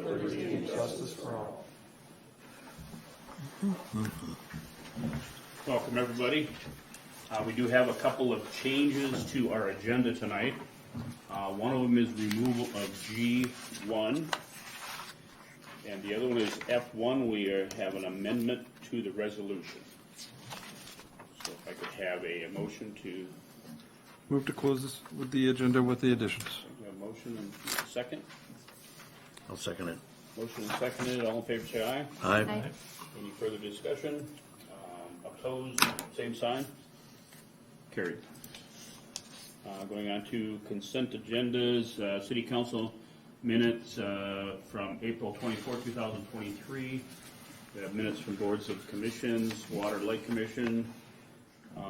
liberty, and justice for all. Welcome, everybody. We do have a couple of changes to our agenda tonight. One of them is removal of G1, and the other one is F1. We have an amendment to the resolution. So if I could have a motion to... Move to close this with the agenda with the additions. A motion and a second. I'll second it. Motion and seconded. All in favor say aye. Aye. Any further discussion? Opposed, same sign. Carried. Going on to consent agendas, City Council minutes from April 24, 2023. We have minutes from boards of commissions, Water Lake Commission,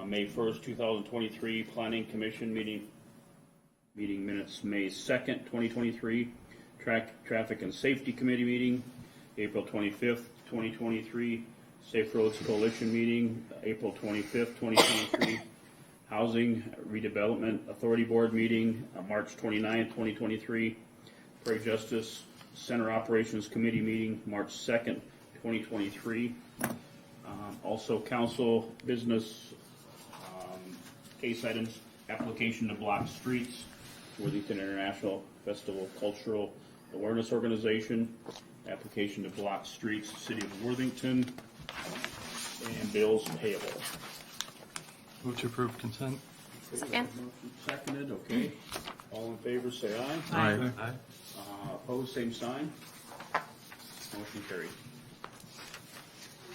May 1st, 2023, Planning Commission meeting minutes, May 2nd, 2023, Traffic and Safety Committee meeting, April 25th, 2023, Safe Roads Coalition meeting, April 25th, 2023, Housing Redevelopment Authority Board meeting, March 29th, 2023, Prairie Justice Center Operations Committee meeting, March 2nd, 2023. Also council business case items, application to block streets, Worthington International Festival Cultural Awareness Organization, application to block streets, City of Worthington, and bills payable. Move to approve consent. Second. Seconded, okay. All in favor, say aye. Aye. Opposed, same sign. Motion carried.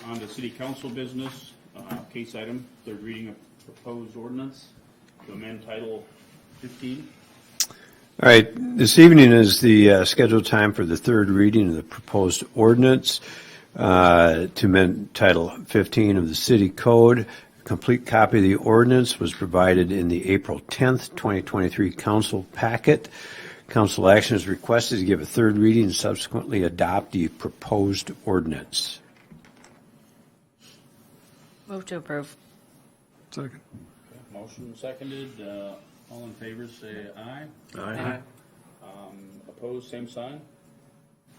On to city council business, case item, third reading of proposed ordinance to amend Title 15. All right, this evening is the scheduled time for the third reading of the proposed ordinance to amend Title 15 of the City Code. A complete copy of the ordinance was provided in the April 10th, 2023 council packet. Council action is requested to give a third reading and subsequently adopt the proposed ordinance. Move to approve. Second. Motion seconded, all in favor say aye. Aye. Opposed, same sign.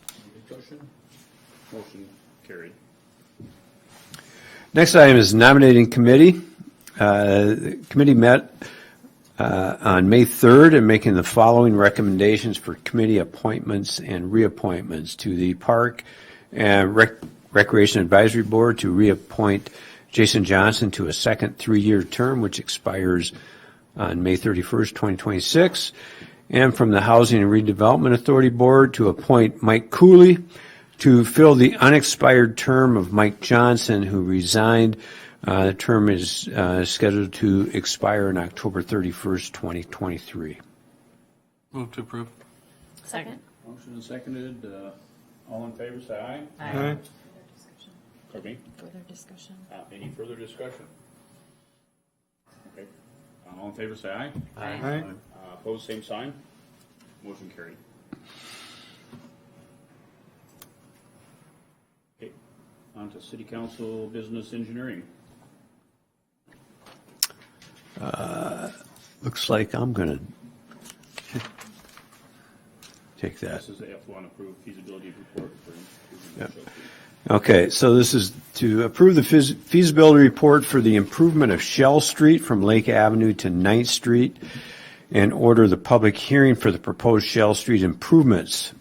Any discussion? Motion carried. Next item is nominating committee. The committee met on May 3rd and making the following recommendations for committee appointments and reappointments to the Park and Recreation Advisory Board to reappoint Jason Johnson to a second 3-year term, which expires on May 31st, 2026. And from the Housing and Redevelopment Authority Board to appoint Mike Cooley to fill the unexpired term of Mike Johnson, who resigned. The term is scheduled to expire on October 31st, 2023. Move to approve. Second. Motion is seconded, all in favor say aye. Aye. Pardon me? Further discussion. Any further discussion? Okay. All in favor say aye. Aye. Opposed, same sign. Motion carried. Okay. On to city council business engineering. Looks like I'm going to take that. This is the F1 approved feasibility report for improvement of Shell Street. Okay, so this is to approve the feasibility report for the improvement of Shell Street from Lake Avenue to 9th Street and order the public hearing for the proposed Shell Street improvements.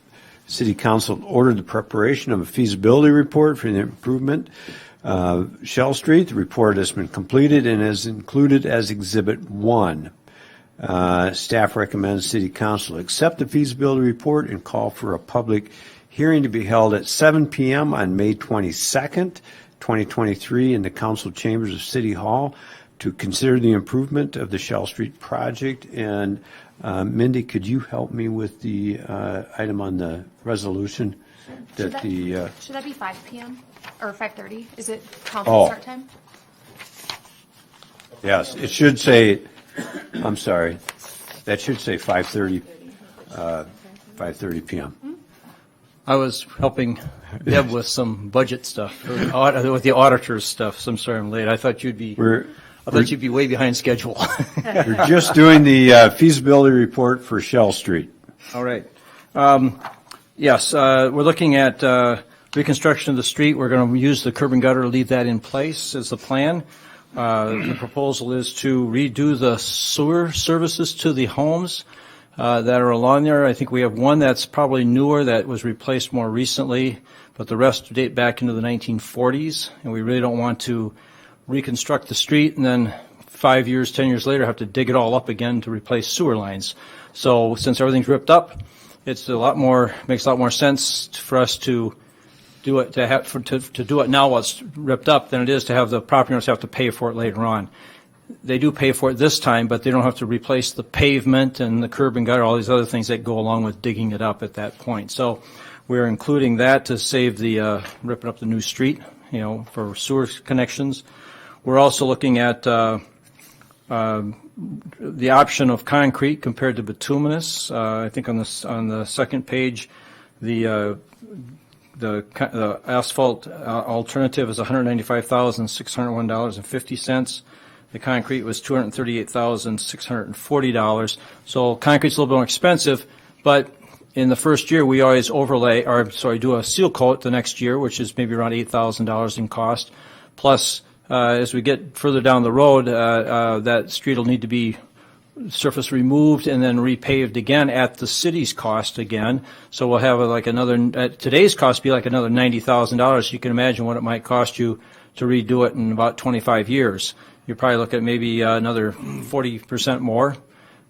City Council ordered the preparation of a feasibility report for the improvement of Shell Street. The report has been completed and is included as Exhibit 1. Staff recommends City Council accept the feasibility report and call for a public hearing to be held at 7 p.m. on May 22nd, 2023 in the council chambers of City Hall to consider the improvement of the Shell Street project. And Mindy, could you help me with the item on the resolution? Should That should that be 5 p.m. or 5:30? Is it council start time? Yes, it should say, I'm sorry, that should say 5:30 p.m. I was helping Deb with some budget stuff, with the auditor's stuff, so I'm sorry I'm late. I thought you'd be way behind schedule. We're just doing the feasibility report for Shell Street. All right. Yes, we're looking at reconstruction of the street. We're going to use the curb and gutter to leave that in place as the plan. The proposal is to redo the sewer services to the homes that are along there. I think we have one that's probably newer that was replaced more recently, but the rest date back into the 1940s, and we really don't want to reconstruct the street and then 5 years, 10 years later have to dig it all up again to replace sewer lines. So since everything's ripped up, makes a lot more sense for us to do it to do it now while it's ripped up than it is to have the property owners have to pay for it later on. They do pay for it this time, but they don't have to replace the pavement and the curb and gutter, all these other things that go along with digging it up at that point. So we're including that to save the ripping up the new street, for sewer connections. We're also looking at the option of concrete compared to bituminous. I think on the second page, the asphalt alternative is $195,601.50. The concrete was $238,640. So concrete's a little bit more expensive, but in the first year we always do a seal coat the next year, which is maybe around $8,000 in cost. Plus, as we get further down the road, that street will need to be surface removed and then repaved again at the city's cost again. So we'll have today's cost be like another $90,000. You can imagine what it might cost you to redo it in about 25 years. You're probably looking at maybe another 40% more.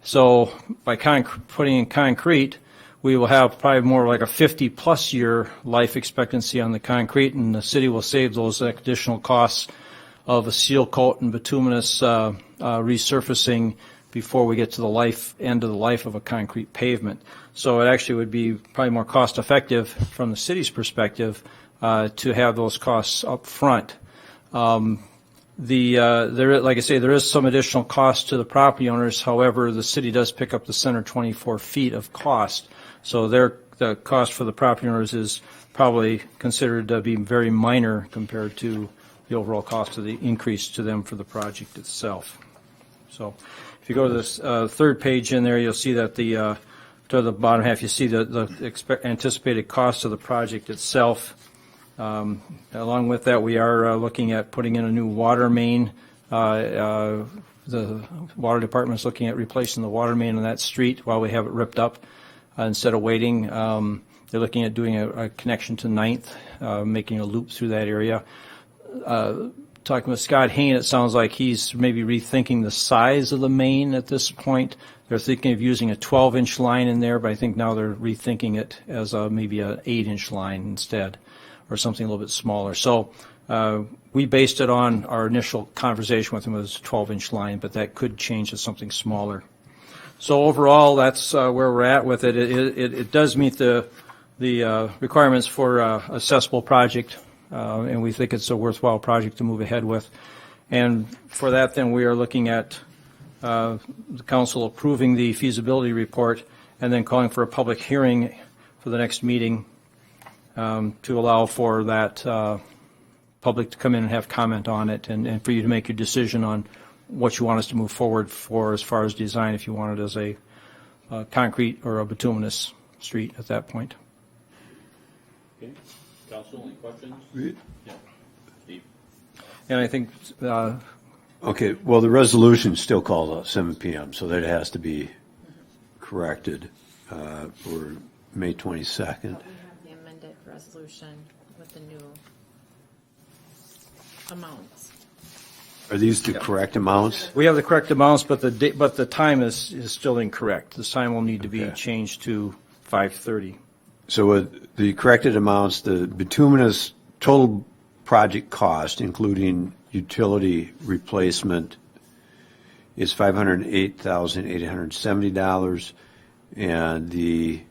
So by putting in concrete, we will have probably more like a 50-plus year life expectancy on the concrete, and the city will save those additional costs of a seal coat and bituminous resurfacing before we get to the end of the life of a concrete pavement. So it actually would be probably more cost effective from the city's perspective to have those costs up front. Like I say, there is some additional cost to the property owners. However, the city does pick up the center 24 feet of cost. So the cost for the property owners is probably considered to be very minor compared to the overall cost of the increase to them for the project itself. So if you go to this third page in there, you'll see that to the bottom half, you see the anticipated cost of the project itself. Along with that, we are looking at putting in a new water main. The water department is looking at replacing the water main on that street while we have it ripped up. Instead of waiting, they're looking at doing a connection to 9th, making a loop through that area. Talking with Scott Hain, it sounds like he's maybe rethinking the size of the main at this point. They're thinking of using a 12-inch line in there, but I think now they're rethinking it as maybe an 8-inch line instead, or something a little bit smaller. So we based it on our initial conversation with him as a 12-inch line, but that could change to something smaller. So overall, that's where we're at with it. It does meet the requirements for accessible project. And we think it's a worthwhile project to move ahead with. And for that, then, we are looking at the council approving the feasibility report and then calling for a public hearing for the next meeting to allow for that public to come in and have comment on it and for you to make your decision on what you want us to move forward for as far as design, if you want it as a concrete or a bituminous street at that point. Okay. Council, any questions? Yeah. Steve? And I think Okay, well, the resolution still called at 7 p.m., so that has to be corrected for May 22nd. But we have the amended resolution with the new amounts. Are these the correct amounts? we have the correct amounts, but the time is still incorrect. The time will need to be changed to 5:30. So with the corrected amounts, the bituminous total project cost, including utility replacement, is $508,870, and the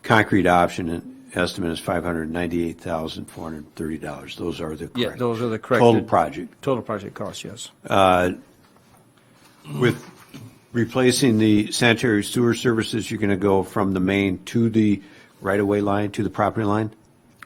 concrete option estimate is $598,430. Those are the correct. Those are the correct total project. Total project costs, yes. With replacing the sanitary sewer services, you're going to go from the main to the right-of-way line, to the property line?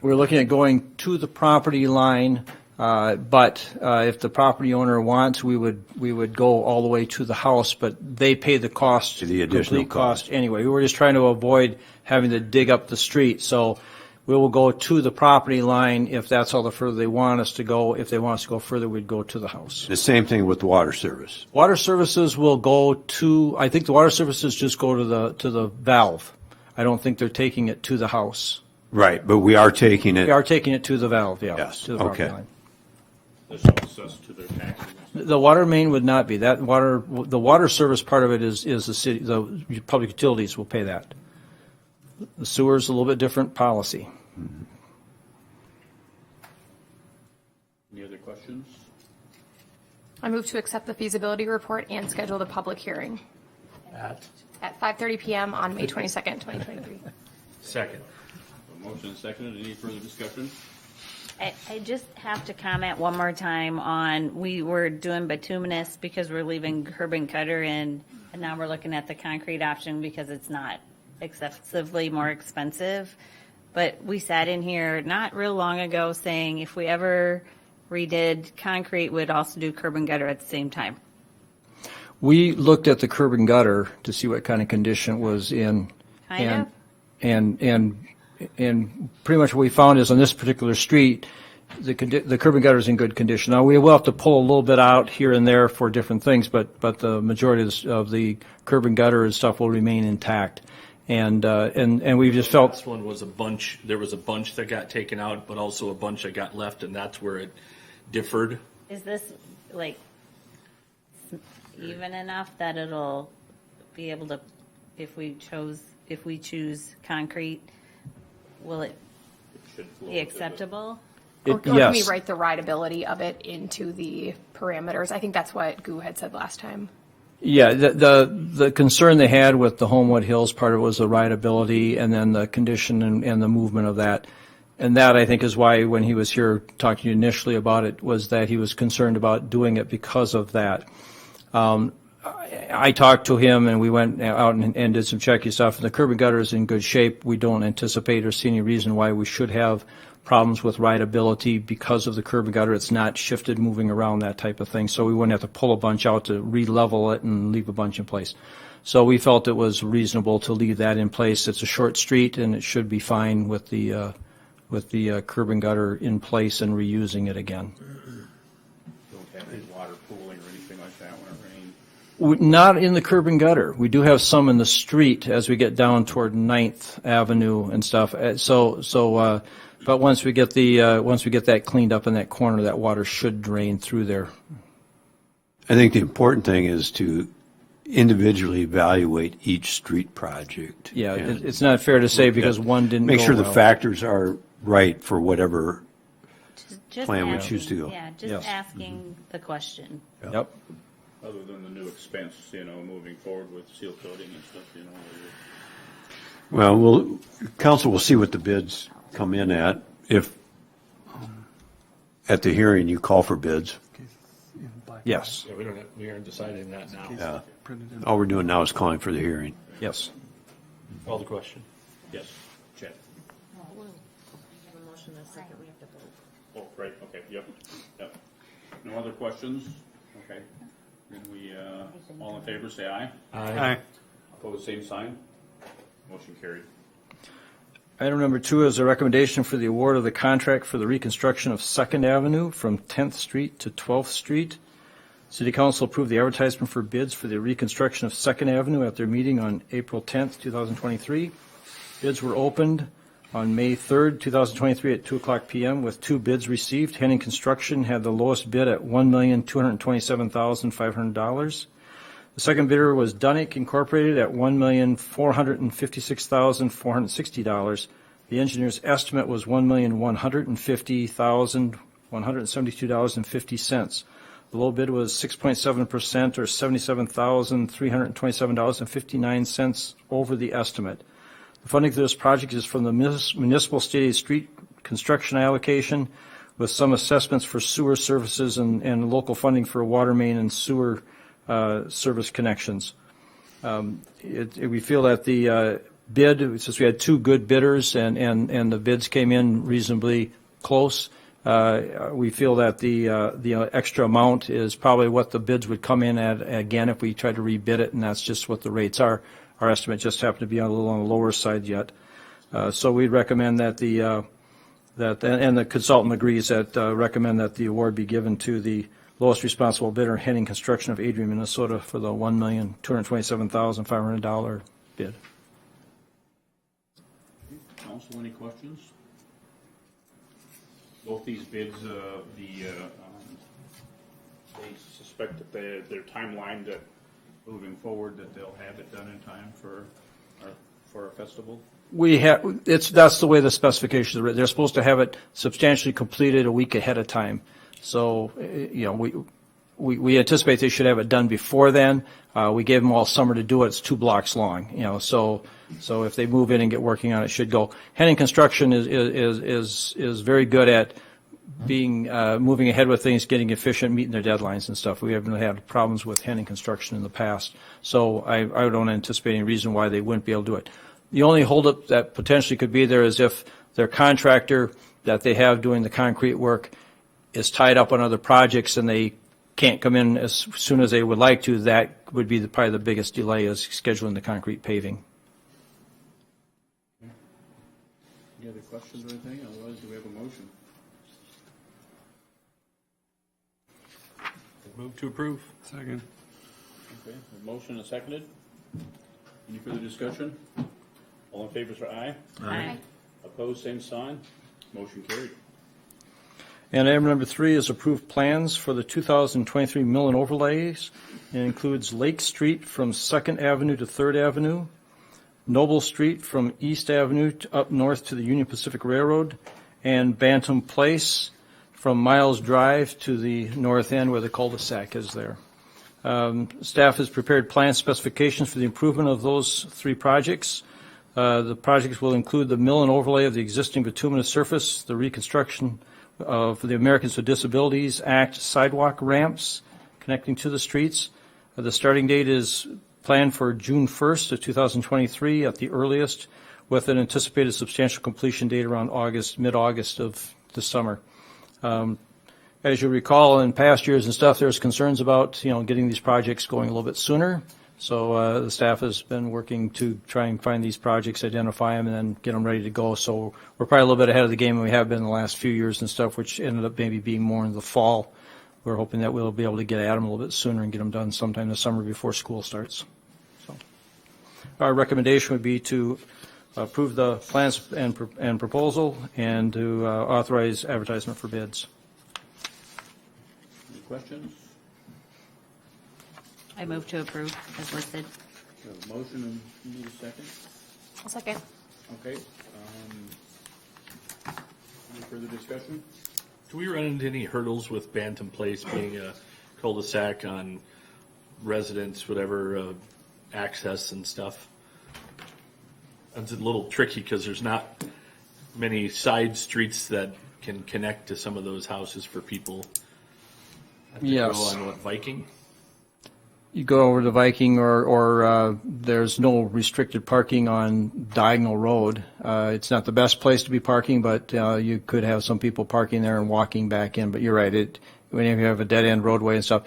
We're looking at going to the property line But if the property owner wants, we would go all the way to the house, but they pay the cost, To the additional complete cost anyway. We were just trying to avoid having to dig up the street. So we will go to the property line if that's all the further they want us to go. If they want us to go further, we'd go to the house. The same thing with the water service. Water services will go to, I think the water services just go to the valve. I don't think they're taking it to the house. Right, but we are taking it. We are taking it to the valve, yeah. Yes, To the property okay. line. This all assessed to their taxes. The water main would not be. The water service part of it is the city, the public utilities will pay that. The sewer's a little bit different policy. Any other questions? I move to accept the feasibility report and schedule the public hearing at 5:30 PM on May 22nd, 2023. Second. A motion and seconded. Any further discussion? I just have to comment one more time on, we were doing bituminous because we're leaving curb and gutter in, and now we're looking at the concrete option because it's not excessively more expensive. But we sat in here not real long ago saying if we ever redid concrete, we'd also do curb and gutter at the same time. We looked at the curb and gutter to see what kind of condition it was in. Kind of. And pretty much what we found is on this particular street, the curb and gutter is in good condition. Now, we will have to pull a little bit out here and there for different things, but the majority of the curb and gutter and stuff will remain intact. And we've just felt. This one was a bunch, there was a bunch that got taken out, but also a bunch that got left, and that's where it differed. Is this like even enough that it'll be able to, if we choose concrete, will it Should flow be to the- acceptable? Or can we Yes. write the rideability of it into the parameters? I think that's what Gu had said last time. Yeah, the concern they had with the Homewood Hills part of it was the rideability and then the condition and the movement of that. And that, I think, is why when he was here talking to you initially about it, was that he was concerned about doing it because of that. I talked to him and we went out and did some checky stuff. And the curb and gutter is in good shape. We don't anticipate or see any reason why we should have problems with rideability because of the curb and gutter. It's not shifted, moving around, that type of thing. So we wouldn't have to pull a bunch out to re-level it and leave a bunch in place. So we felt it was reasonable to leave that in place. It's a short street and it should be fine with the curb and gutter in place and reusing it again. Don't have any water pooling or anything like that when it rains. Not in the curb and gutter. We do have some in the street as we get down toward 9th Avenue and stuff. But once we get that cleaned up in that corner, that water should drain through there. I think the important thing is to individually evaluate each street project. Yeah, and it's not fair to say because one didn't make go sure the well. factors are right for whatever Just plan we asking. choose to go. Yeah, just Yes. asking the question. Yep. Other than the new expense, moving forward with seal coating and stuff, Well, council will see what the bids come in at. If at the hearing you call for bids, Yes. Yeah, we aren't deciding that now. all we're doing now is calling for the hearing. Yes. Call the question. Yes, Chad. Oh, right, okay, yep. No other questions? Okay. Then we, all in favor, say aye. Aye. Opposed, same sign. Motion carried. Item number 2 is a recommendation for the award of the contract for the reconstruction of 2nd Avenue from 10th Street to 12th Street. City Council approved the advertisement for bids for the reconstruction of 2nd Avenue at their meeting on April 10th, 2023. Bids were opened on May 3rd, 2023 at 2:00 p.m. with 2 bids received. Henning Construction had the lowest bid at $1,227,500. The second bidder was Dunnick Incorporated at $1,456,460. The engineer's estimate was $1,150,172.50. The low bid was 6.7% or $77,327.59 over the estimate. The funding for this project is from the municipal stated street construction allocation with some assessments for sewer services and local funding for water main and sewer service connections. We feel that the bid, since we had 2 good bidders and the bids came in reasonably close, We feel that the extra amount is probably what the bids would come in at, again, if we tried to rebid it, and that's just what the rates are. Our estimate just happened to be a little on the lower side yet. So we'd recommend that and the consultant agrees that, recommend that the award be given to the lowest responsible bidder, Henning Construction of Adrian, Minnesota, for the $1,227,500 bid. Council, any questions? Both these bids, they suspect that their timeline that moving forward, that they'll have it done in time for our festival? That's the way the specifications are written. They're supposed to have it substantially completed a week ahead of time. So, we anticipate they should have it done before then. We gave them all summer to do it. It's 2 blocks long, so if they move in and get working on it, it should go. Henning Construction is very good at being, moving ahead with things, getting efficient, meeting their deadlines and stuff. We haven't had problems with Henning Construction in the past. So I don't anticipate any reason why they wouldn't be able to do it. The only holdup that potentially could be there is if their contractor that they have doing the concrete work is tied up on other projects and they can't come in as soon as they would like to. That would be probably the biggest delay, is scheduling the concrete paving. Any other questions or anything? Otherwise, do we have a motion? Move to approve. Second. Okay, a motion and seconded. Any further discussion? All in favor, say aye. Aye. Opposed, same sign. Motion carried. And item number 3 is approved plans for the 2023 mill and overlays. It includes Lake Street from 2nd Avenue to 3rd Avenue, Noble Street from East Avenue up north to the Union Pacific Railroad, and Bantam Place from Miles Drive to the north end where the cul-de-sac is there. Staff has prepared plan specifications for the improvement of those 3 projects. The projects will include the mill and overlay of the existing bituminous surface, the reconstruction of the Americans with Disabilities Act sidewalk ramps connecting to the streets. The starting date is planned for June 1st of 2023 at the earliest, with an anticipated substantial completion date around mid-August of the summer. As you recall, in past years and stuff, there's concerns about, getting these projects going a little bit sooner. So the staff has been working to try and find these projects, identify them, and then get them ready to go. So we're probably a little bit ahead of the game than we have been in the last few years and stuff, which ended up maybe being more in the fall. We're hoping that we'll be able to get at them a little bit sooner and get them done sometime this summer before school starts. So our recommendation would be to approve the plans and proposal and to authorize advertisement for bids. Any questions? I move to approve as listed. We have a motion and you need a second? I'll second. Okay. Any further discussion? Do we run into any hurdles with Bantam Place being a cul-de-sac on residents, whatever, access and stuff? It's a little tricky because there's not many side streets that can connect to some of those houses for people. Have to Yes. Go on Viking? You go over to Viking or there's no restricted parking on Diagonal Road. It's not the best place to be parking, but you could have some people parking there and walking back in. But you're right, when you have a dead-end roadway and stuff,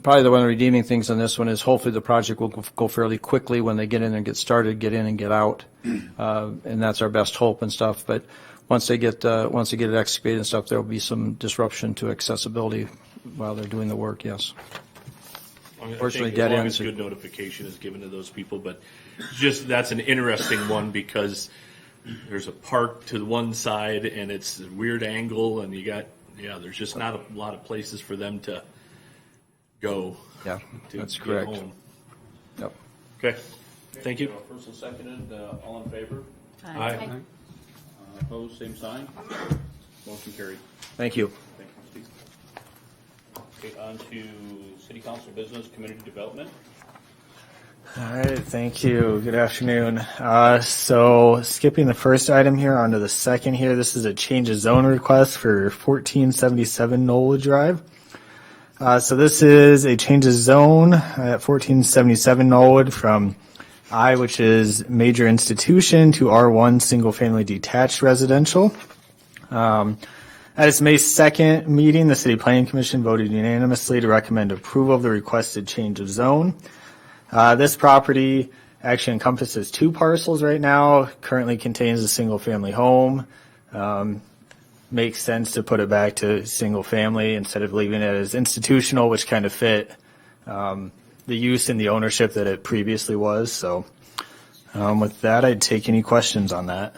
probably the one of the redeeming things on this one is hopefully the project will go fairly quickly when they get in and get started, get in and get out. And that's our best hope and stuff. But once they get it excavated and stuff, there will be some disruption to accessibility while they're doing the work, yes. Fortunately, as dead long ends as good notification is given to those people, but that's an interesting one because there's a park to one side and it's a weird angle and there's just not a lot of places for them to go. Yeah, to that's get correct. home. Yep. Okay, thank you. First and seconded, all in favor? Aye. Opposed, same sign. Motion carried. Thank you. Thank you, Steve. Okay, on to City Council Business, Community Development. All right, thank you. Good afternoon. So skipping the first item here onto the second here, this is a change of zone request for 1477 Nola Drive. So this is a change of zone at 1477 Knollwood from I, which is major institution, to R1 single family detached residential. At its May 2nd meeting, the City Planning Commission voted unanimously to recommend approval of the requested change of zone. This property actually encompasses 2 parcels right now, currently contains a single-family home. Makes sense to put it back to single-family instead of leaving it as institutional, which kind of fit the use and the ownership that it previously was. So with that, I'd take any questions on that.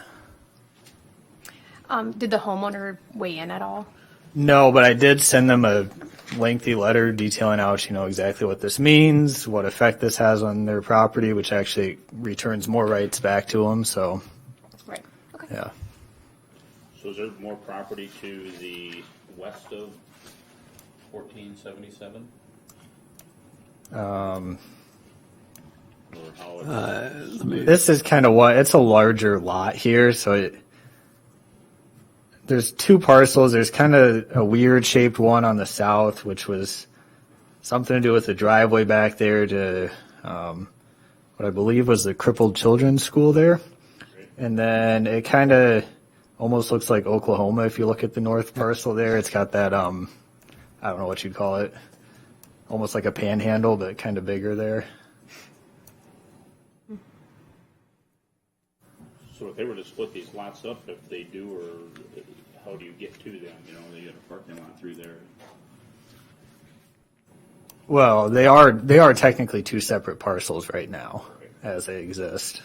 Did the homeowner weigh in at all? No, but I did send them a lengthy letter detailing out, exactly what this means, what effect this has on their property, which actually returns more rights back to them. So, Right. Okay. yeah. So is there more property to the west of 1477? Or how This is kind of it's a larger lot here. So there's 2 parcels. There's kind of a weird shaped one on the south, which was something to do with the driveway back there to what I believe was the crippled children's school there. And then it kind of almost looks like Oklahoma if you look at the north parcel there. It's got that, I don't know what you'd call it, almost like a panhandle, but kind of bigger there. So if they were to split these lots up, if they do, or how do you get to them? They get a parking lot through there. Well, they are technically 2 separate parcels right now as they exist.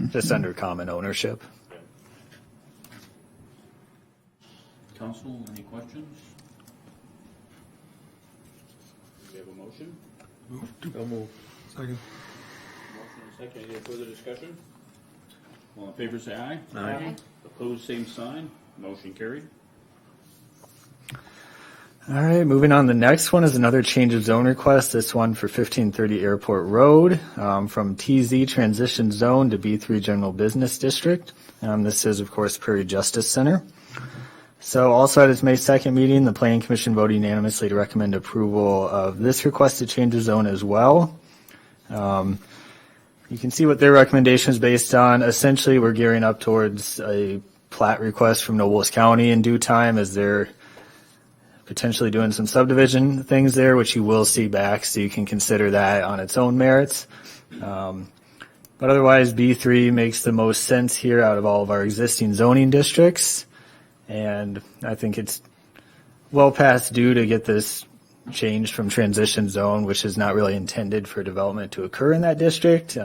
Just under common ownership. Council, any questions? Do we have a motion? Second. Motion and second. Any further discussion? All in favor, say aye. Aye. Opposed, same sign. Motion carried. All right, moving on. The next one is another change of zone request. This one for 1530 Airport Road from TZ Transition Zone to B3 General Business District. This is, of course, Prairie Justice Center. So also at its May 2nd meeting, the Planning Commission voted unanimously to recommend approval of this requested change of zone as well. You can see what their recommendation is based on. Essentially, we're gearing up towards a plat request from Nobles County in due time as they're potentially doing some subdivision things there, which you will see back, so you can consider that on its own merits. But otherwise, B3 makes the most sense here out of all of our existing zoning districts. And I think it's well past due to get this changed from transition zone, which is not really intended for development to occur in that district.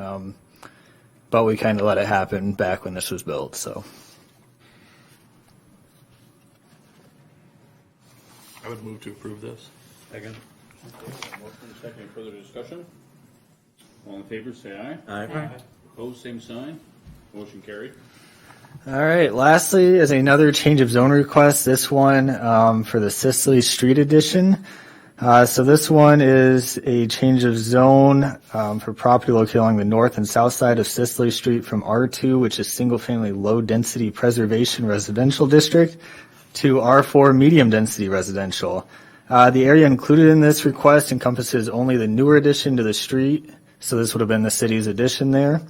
But we kind of let it happen back when this was built, so. I would move to approve this. Second. Motion and second. Any further discussion? All in favor, say aye. Aye. Opposed, same sign. Motion carried. All right. Lastly is another change of zone request. This one for the Cicely Street Edition. So this one is a change of zone for property located along the north and south side of Cicely Street from R2, which is single-family low-density preservation residential district, to R4 medium-density residential. The area included in this request encompasses only the newer addition to the street, so this would have been the city's addition there.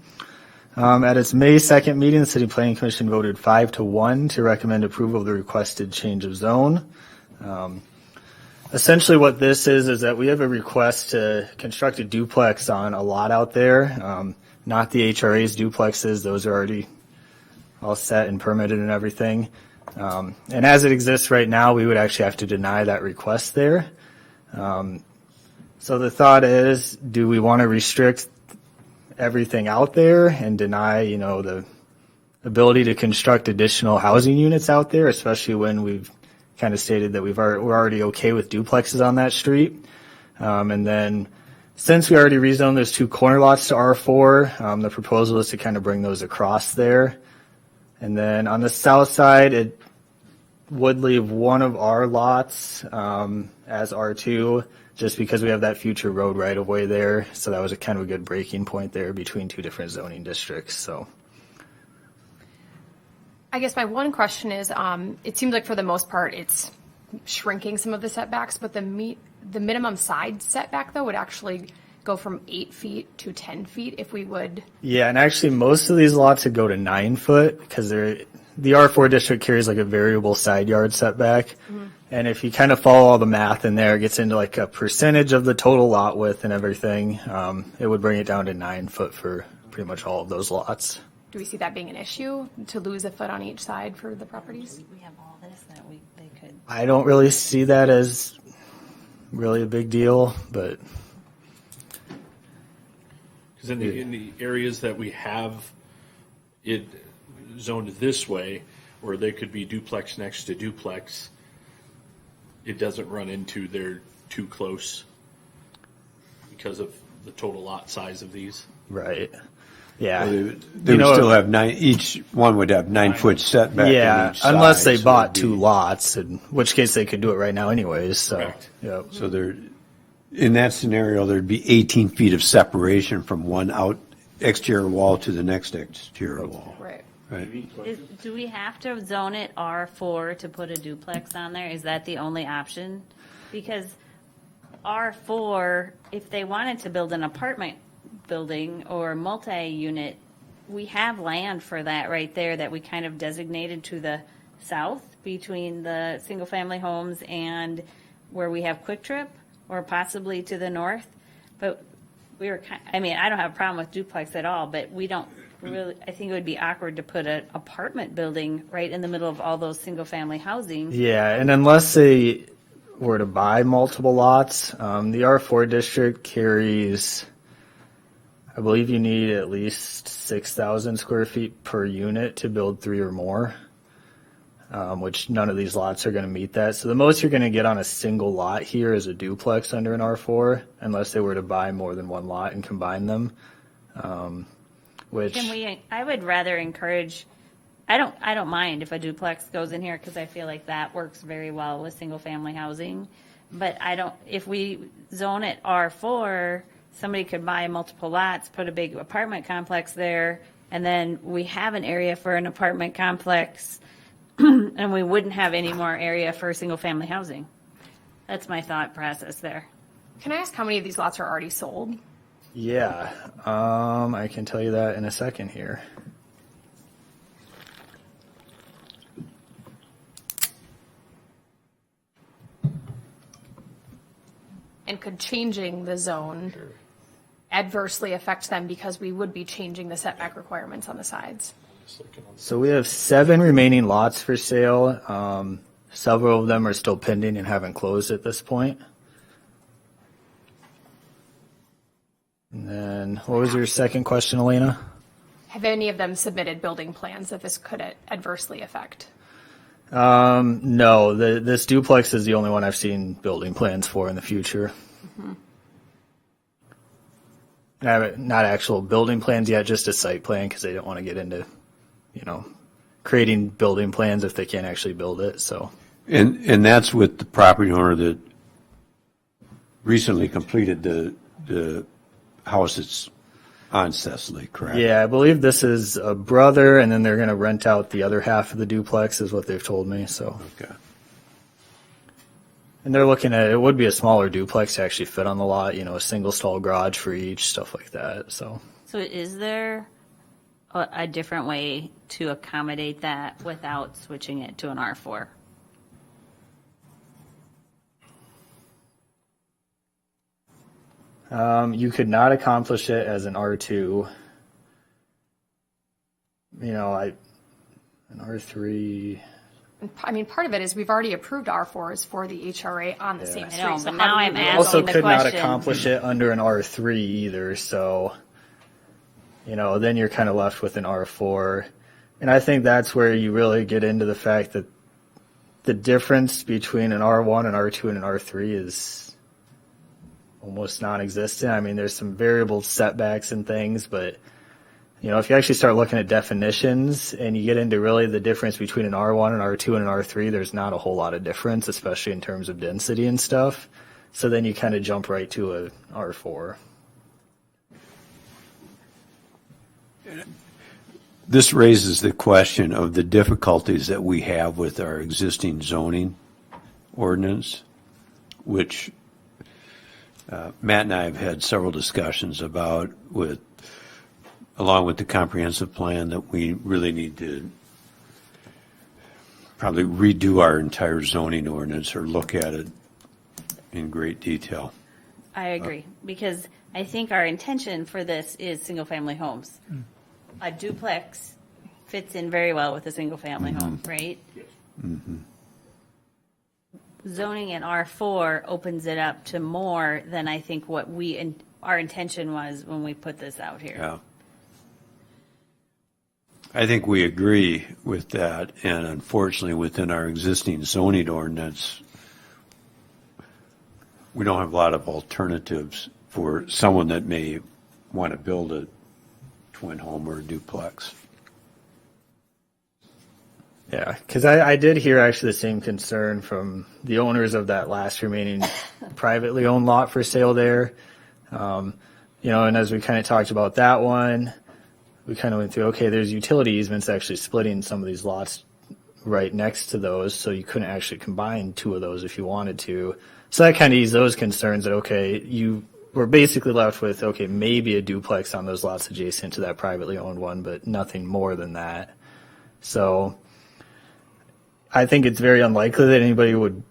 At its May 2nd meeting, the City Planning Commission voted 5-1 to recommend approval of the requested change of zone. Essentially what this is that we have a request to construct a duplex on a lot out there, not the HRA's duplexes. Those are already all set and permitted and everything. And as it exists right now, we would actually have to deny that request there. So the thought is, do we want to restrict everything out there and deny, the ability to construct additional housing units out there, especially when we've kind of stated that we're already okay with duplexes on that street. And then since we already rezoned those 2 corner lots to R4, the proposal is to kind of bring those across there. And then on the south side, it would leave one of our lots as R2, just because we have that future road right of way there. So that was a kind of a good breaking point there between 2 different zoning districts. So I guess my one question is, it seems like for the most part, it's shrinking some of the setbacks, but the minimum side setback, though, would actually go from 8 feet to 10 feet if we would. yeah, and actually most of these lots would go to 9 foot because they're the R4 district carries like a variable side yard setback. And if you kind of follow all the math in there, it gets into like a percentage of the total lot width and everything. It would bring it down to 9 foot for pretty much all of those lots. Do we see that being an issue, to lose a foot on each side for the properties? We have all this that they could. I don't really see that as really a big deal, but Because in the areas that we have it zoned this way, where they could be duplex next to duplex, it doesn't run into their too close because of the total lot size of these. right. Yeah. They You would know, still have each one would have 9-foot setback. yeah, on each unless side, they so bought it'd be- 2 lots, in which case they could do it right now anyways, so. Correct. Yep. So there, in that scenario, there'd be 18 feet of separation from one exterior wall to the next exterior wall. Right. Right. Do we have to zone it R4 to put a duplex on there? Is that the only option? Because R4, if they wanted to build an apartment building or multi-unit, we have land for that right there that we kind of designated to the south between the single-family homes and where we have Quick Trip, or possibly to the north. But we were, I mean, I don't have a problem with duplex at all, but we don't really, I think it would be awkward to put an apartment building right in the middle of all those single-family housing. Yeah, and unless they were to buy multiple lots, the R4 district carries, I believe you need at least 6,000 square feet per unit to build 3 or more, which none of these lots are going to meet that. So the most you're going to get on a single lot here is a duplex under an R4, unless they were to buy more than one lot and combine them. Which Can we, I would rather encourage, I don't mind if a duplex goes in here because I feel like that works very well with single-family housing. But if we zone it R4, somebody could buy multiple lots, put a big apartment complex there, and then we have an area for an apartment complex, and we wouldn't have any more area for single-family housing. That's my thought process there. Can I ask how many of these lots are already sold? Yeah, I can tell you that in a second here. And could changing the zone adversely affect them, because we would be changing the setback requirements on the sides? So we have 7 remaining lots for sale. Several of them are still pending and haven't closed at this point. And then, what was your second question, Elena? Have any of them submitted building plans that this could adversely affect? No, this duplex is the only one I've seen building plans for in the future. Not actual building plans yet, just a site plan, because they don't want to get into, creating building plans if they can't actually build it, so. And that's with the property owner that recently completed the house that's on Cecily, correct? Yeah, I believe this is a brother, and then they're going to rent out the other half of the duplex, is what they've told me, so. Okay. And they're looking at, it would be a smaller duplex to actually fit on the lot, a single stall garage for each, stuff like that, so. So is there a different way to accommodate that without switching it to an R4? You could not accomplish it as an R2. An R3. I mean, part of it is we've already approved R4s for the HRA on the same I street. know, so but how now do we I'm really asking Also the could not question. accomplish it under an R3 either, so, then you're kind of left with an R4. And I think that's where you really get into the fact that the difference between an R1, an R2, and an R3 is almost non-existent. I mean, there's some variable setbacks and things, but if you actually start looking at definitions and you get into really the difference between an R1, an R2, and an R3, there's not a whole lot of difference, especially in terms of density and stuff. So then you kind of jump right to a R4. This raises the question of the difficulties that we have with our existing zoning ordinance, which Matt and I have had several discussions about along with the comprehensive plan, that we really need to probably redo our entire zoning ordinance or look at it in great detail. I agree, because I think our intention for this is single-family homes. A duplex fits in very well with a single-family home, right? Yes. Zoning in R4 opens it up to more than I think what our intention was when we put this out here. Yeah. I think we agree with that, and unfortunately, within our existing zoning ordinance, we don't have a lot of alternatives for someone that may want to build a twin home or a duplex. Yeah, because I did hear actually the same concern from the owners of that last remaining privately owned lot for sale there. And as we kind of talked about that one, we kind of went through, okay, there's utility easements actually splitting some of these lots right next to those, so you couldn't actually combine two of those if you wanted to. So that kind of eased those concerns that, okay, you were basically left with, okay, maybe a duplex on those lots adjacent to that privately owned one, but nothing more than that. So I think it's very unlikely that anybody would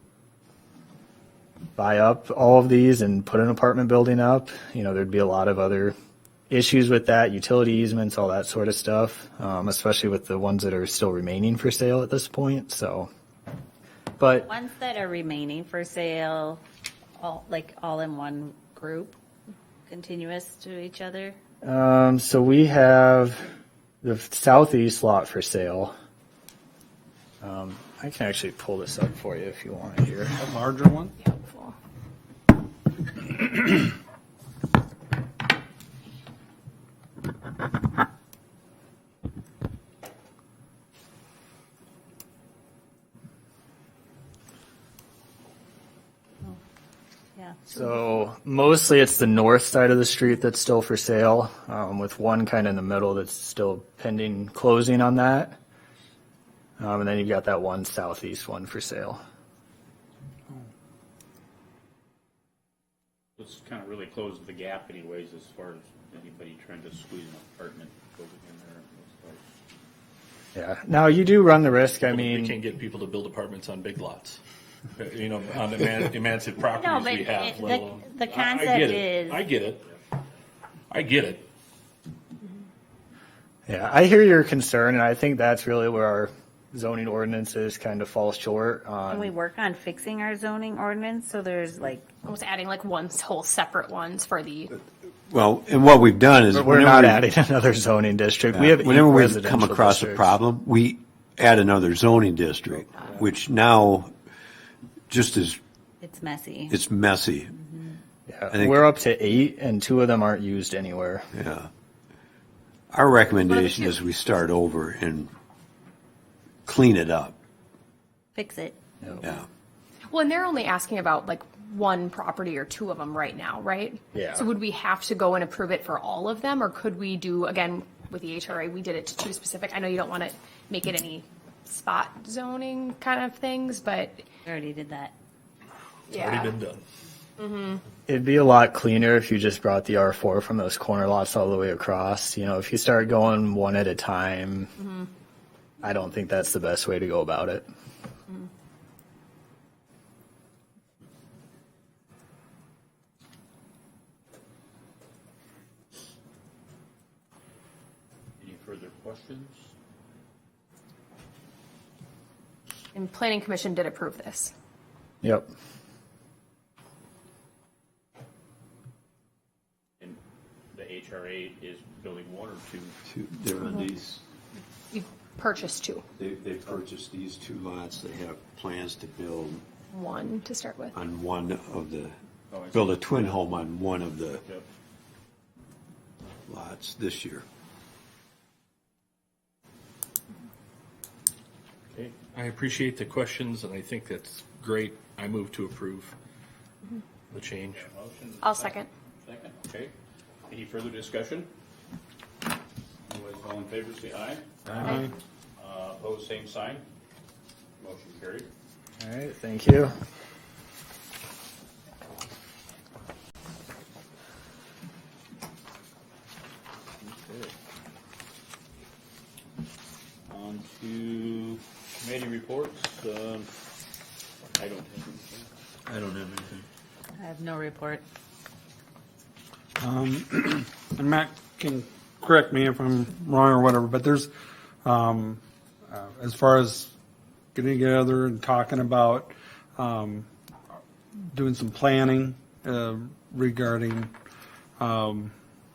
buy up all of these and put an apartment building up. There'd be a lot of other issues with that, utility easements, all that sort of stuff, especially with the ones that are still remaining for sale at this point. So, but Ones that are remaining for sale, all in one group, continuous to each other. so we have the southeast lot for sale. I can actually pull this up for you if you want here. A larger one? Helpful. Yeah. So mostly it's the north side of the street that's still for sale, with one kind of in the middle that's still pending closing on that. And then you've got that one southeast one for sale. It's kind of really closed the gap anyways, as far as anybody trying to squeeze an apartment building in there. Yeah. Now you do run the risk. I We mean, can't get people to build apartments on big lots. On the emancipated properties No, but we have. let alone- the I concept get it. is. I get it. yeah, I hear your concern, and I think that's really where our zoning ordinances kind of fall short Can we on. work on fixing our zoning ordinance so there's Almost adding like one whole separate ones for the, Well, and what we've done is But we're not adding another zoning district. We have whenever eight we've residential come across a districts. problem, we add another zoning district, which now just is, it's messy. it's messy. Yeah, think- we're up to 8, and 2 of them aren't used anywhere. Yeah. Our recommendation is we start over and clean it up. Fix it. Yeah. well, and they're only asking about like one property or two of them right now, right? Yeah. So would we have to go and approve it for all of them, or could we do, again, with the HRA, we did it to two specific, I know you don't want to make it any spot zoning kind of things, but We already did that. yeah. Already been done. It'd be a lot cleaner if you just brought the R4 from those corner lots all the way across. If you start going one at a time, I don't think that's the best way to go about it. Any further questions? And Planning Commission did approve this. Yep. And the HRA is building one or two? They're on these, You purchased two, they purchased these 2 lots. They have plans to build one to start with. on one of the, Oh, I see. build a twin home on one of the Yep. lots this year. Okay. I appreciate the questions, and I think that's great. I move to approve the change. Motion. I'll second. Second, okay. Any further discussion? Otherwise, all in favor, say aye. Aye. Opposed, same sign. Motion carried. All right, thank you. On to committee reports. I don't have anything. I don't have anything. I have no report. And Matt can correct me if I'm wrong or whatever, but there's, as far as getting together and talking about doing some planning regarding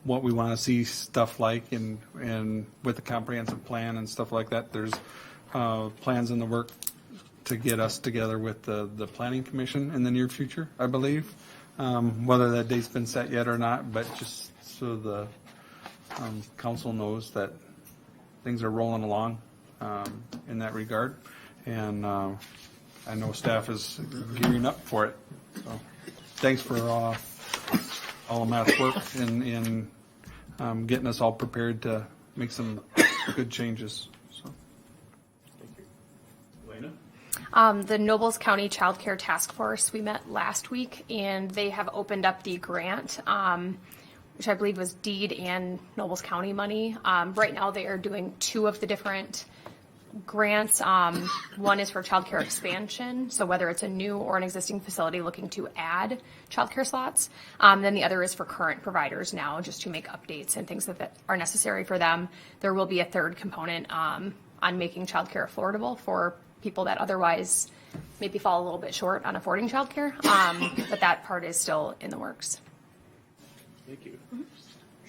what we want to see stuff like and with the comprehensive plan and stuff like that. There's plans in the work to get us together with the planning commission in the near future, I believe. Whether that date's been set yet or not, but just so the council knows that things are rolling along in that regard. And I know staff is gearing up for it. So thanks for all of Matt's work in getting us all prepared to make some good changes. So. Elena? The Nobles County Child Care Task Force, we met last week, and they have opened up the grant, which I believe was deed and Nobles County money. Right now, they are doing 2 of the different grants. One is for child care expansion, so whether it's a new or an existing facility looking to add child care slots. Then the other is for current providers now, just to make updates and things that are necessary for them. There will be a third component on making child care affordable for people that otherwise maybe fall a little bit short on affording child care, but that part is still in the works. Thank you.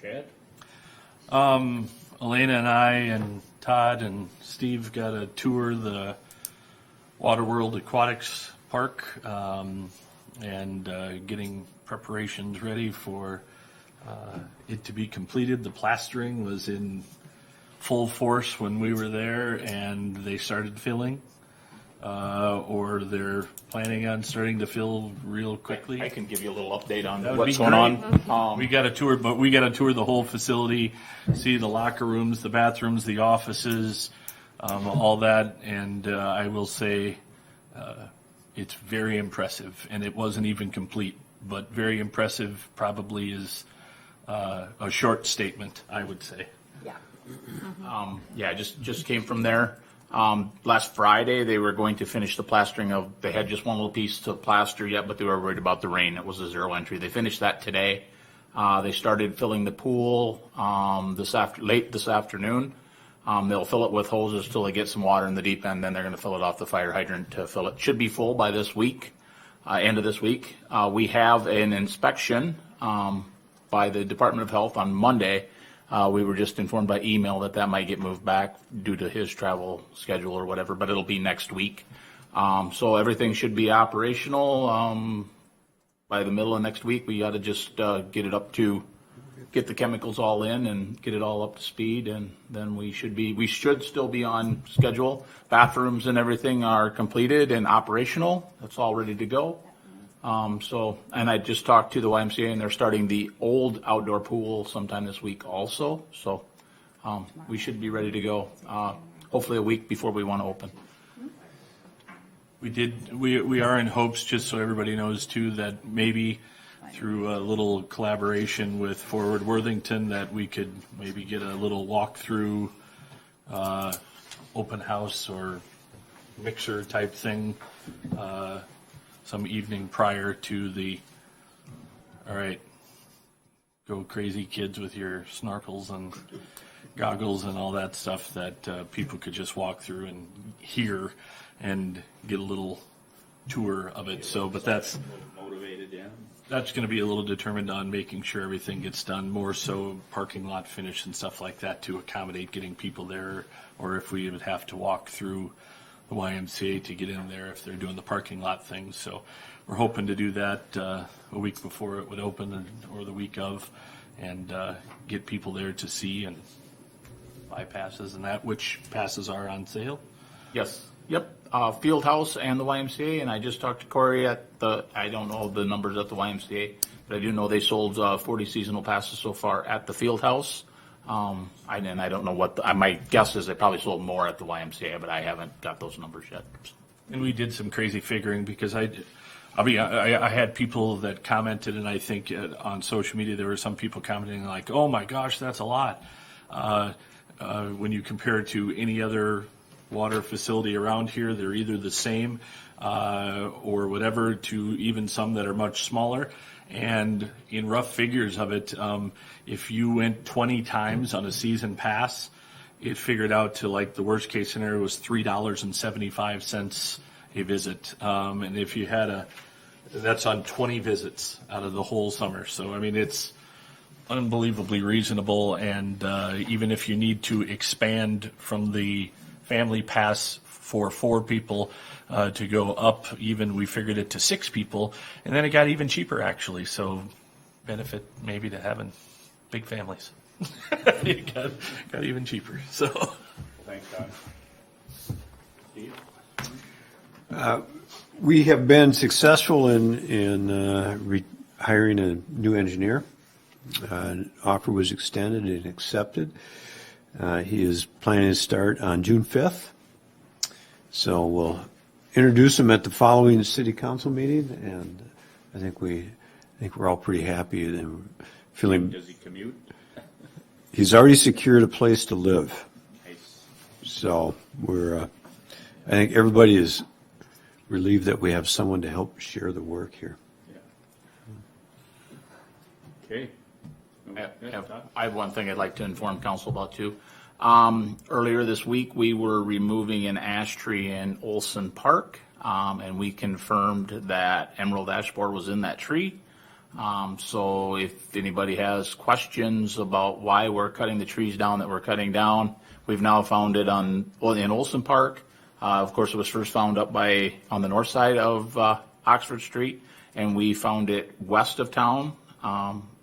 Chad? Elena and I and Todd and Steve got a tour the Waterworld Aquatics Park and getting preparations ready for it to be completed. The plastering was in full force when we were there, and they started filling, or they're planning on starting to fill real quickly. I can give you a little update on That would what's be going great. on. We got a tour, but we got to tour the whole facility, see the locker rooms, the bathrooms, the offices, all that. And I will say it's very impressive. And it wasn't even complete, but very impressive probably is a short statement, I would say. Yeah. Yeah, I just came from there. Last Friday, they were going to finish the plastering of, they had just one little piece to plaster yet, but they were worried about the rain. It was a 0 entry. They finished that today. They started filling the pool late this afternoon. They'll fill it with hoses till they get some water in the deep end, then they're going to fill it off the fire hydrant to fill it. Should be full by this week, end of this week. We have an inspection by the Department of Health on Monday. We were just informed by email that might get moved back due to his travel schedule or whatever, but it'll be next week. So everything should be operational by the middle of next week. We got to just get the chemicals all in and get it all up to speed, and then we should still be on schedule. Bathrooms and everything are completed and operational. That's all ready to go. And I just talked to the YMCA, and they're starting the old outdoor pool sometime this week also. So we should be ready to go, hopefully a week before we want to open. We are in hopes, just so everybody knows too, that maybe through a little collaboration with Forward Worthington, that we could maybe get a little walkthrough, open house or mixer type thing, some evening prior to the, all right, go crazy kids with your snorkels and goggles and all that stuff, that people could just walk through and hear and get a little tour of it. So, but that's Motivated, yeah. that's going to be a little determined on making sure everything gets done, more so parking lot finish and stuff like that to accommodate getting people there, or if we would have to walk through the YMCA to get in there if they're doing the parking lot things. So we're hoping to do that a week before it would open or the week of, and get people there to see and buy passes and that, which passes are on sale. Yes. Yep. Field House and the YMCA, and I just talked to Corey I don't know the numbers at the YMCA, but I do know they sold 40 seasonal passes so far at the Field House. And I don't know what my guess is they probably sold more at the YMCA, but I haven't got those numbers yet. And we did some crazy figuring because I had people that commented, and I think on social media there were some people commenting like, "Oh my gosh, that's a lot." When you compare it to any other water facility around here. They're either the same or whatever, to even some that are much smaller. And in rough figures of it, if you went 20 times on a season pass, it figured out to, like, the worst case scenario was $3.75 a visit. And if you had that's on 20 visits out of the whole summer. So, I mean, it's unbelievably reasonable. And even if you need to expand from the family pass for 4 people to go up, even we figured it to 6 people, and then it got even cheaper, actually. So benefit maybe to having big families. It got even cheaper. So Thanks, Todd. Steve? We have been successful in hiring a new engineer. An offer was extended and accepted. He is planning to start on June 5th. So we'll introduce him at the following city council meeting, and I think we're all pretty happy and feeling. Does he commute? He's already secured a place to live. Nice. So I think everybody is relieved that we have someone to help share the work here. Okay. I have one thing I'd like to inform council about too. Earlier this week, we were removing an ash tree in Olson Park, and we confirmed that emerald ash borer was in that tree. So if anybody has questions about why we're cutting the trees down that we're cutting down, we've now found it in Olson Park. Of course, it was first found up on the north side of Oxford Street, and we found it west of town,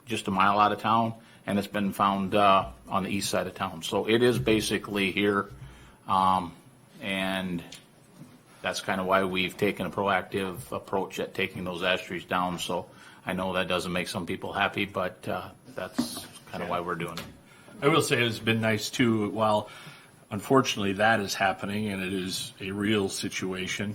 just a mile out of town, and it's been found on the east side of town. So it is basically here, and that's kind of why we've taken a proactive approach at taking those ash trees down. So I know that doesn't make some people happy, but that's kind of why we're doing it. I will say it's been nice too, while unfortunately that is happening, and it is a real situation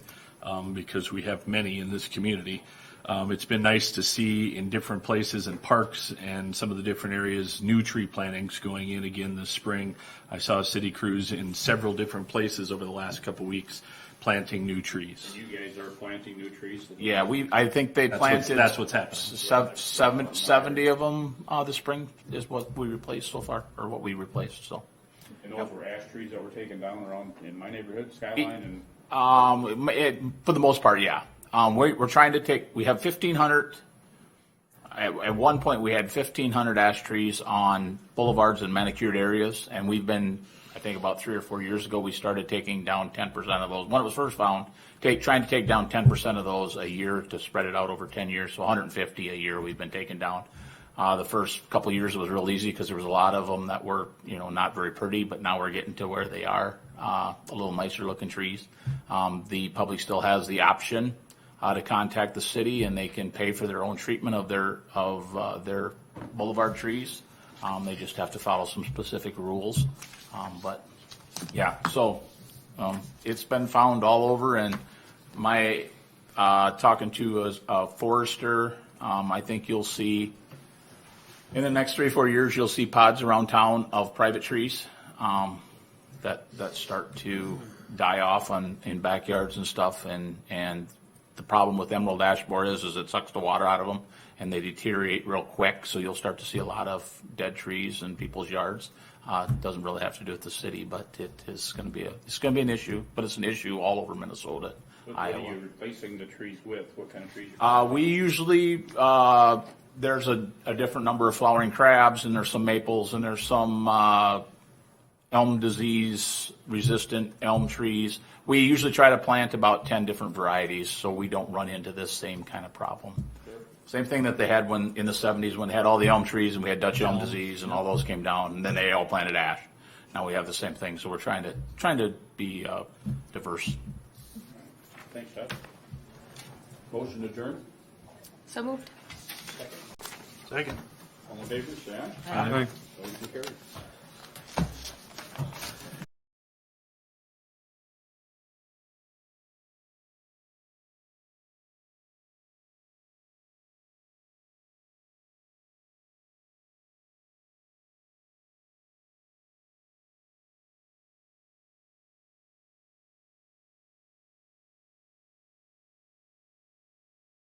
because we have many in this community. It's been nice to see in different places and parks and some of the different areas new tree plantings going in again this spring. I saw city crews in several different places over the last couple weeks planting new trees. You guys are planting new trees? Yeah, I think they planted. That's what's happening. 70 of them this spring is what we replaced so far, or what we replaced. So. And those were ash trees that were taken down around in my neighborhood, Skyline, and. For the most part, yeah. We're trying to we have 1,500. At one point, we had 1,500 ash trees on boulevards and manicured areas, and we've been, I think about 3 or 4 years ago, we started taking down 10% of those. When it was first found, trying to take down 10% of those a year to spread it out over 10 years, so 150 a year we've been taking down. The first couple of years it was real easy because there was a lot of them that were, not very pretty, but now we're getting to where they are, a little nicer looking trees. The public still has the option to contact the city, and they can pay for their own treatment of their boulevard trees. They just have to follow some specific rules. But yeah, so it's been found all over, and my talking to a forester, I think you'll see in the next 3 or 4 years, you'll see pods around town of private trees that start to die off in backyards and stuff, and the problem with emerald ash borer is it sucks the water out of them, and they deteriorate real quick. So you'll start to see a lot of dead trees in people's yards. It doesn't really have to do with the city, but it is going to be an issue. But it's an issue all over Minnesota, Iowa. What are you replacing the trees with? What kind of trees? We usually there's a different number of flowering crabs, and there's some maples, and there's some elm disease resistant elm trees. We usually try to plant about 10 different varieties so we don't run into this same kind of problem. Same thing that they had in the 70s when they had all the elm trees and we had Dutch elm disease and all those came down, and then they all planted ash. Now we have the same thing, so we're trying to be diverse. Thanks, Todd. Motion adjourned. So moved. Second. All in favor, say aye. Aye. Motion carried.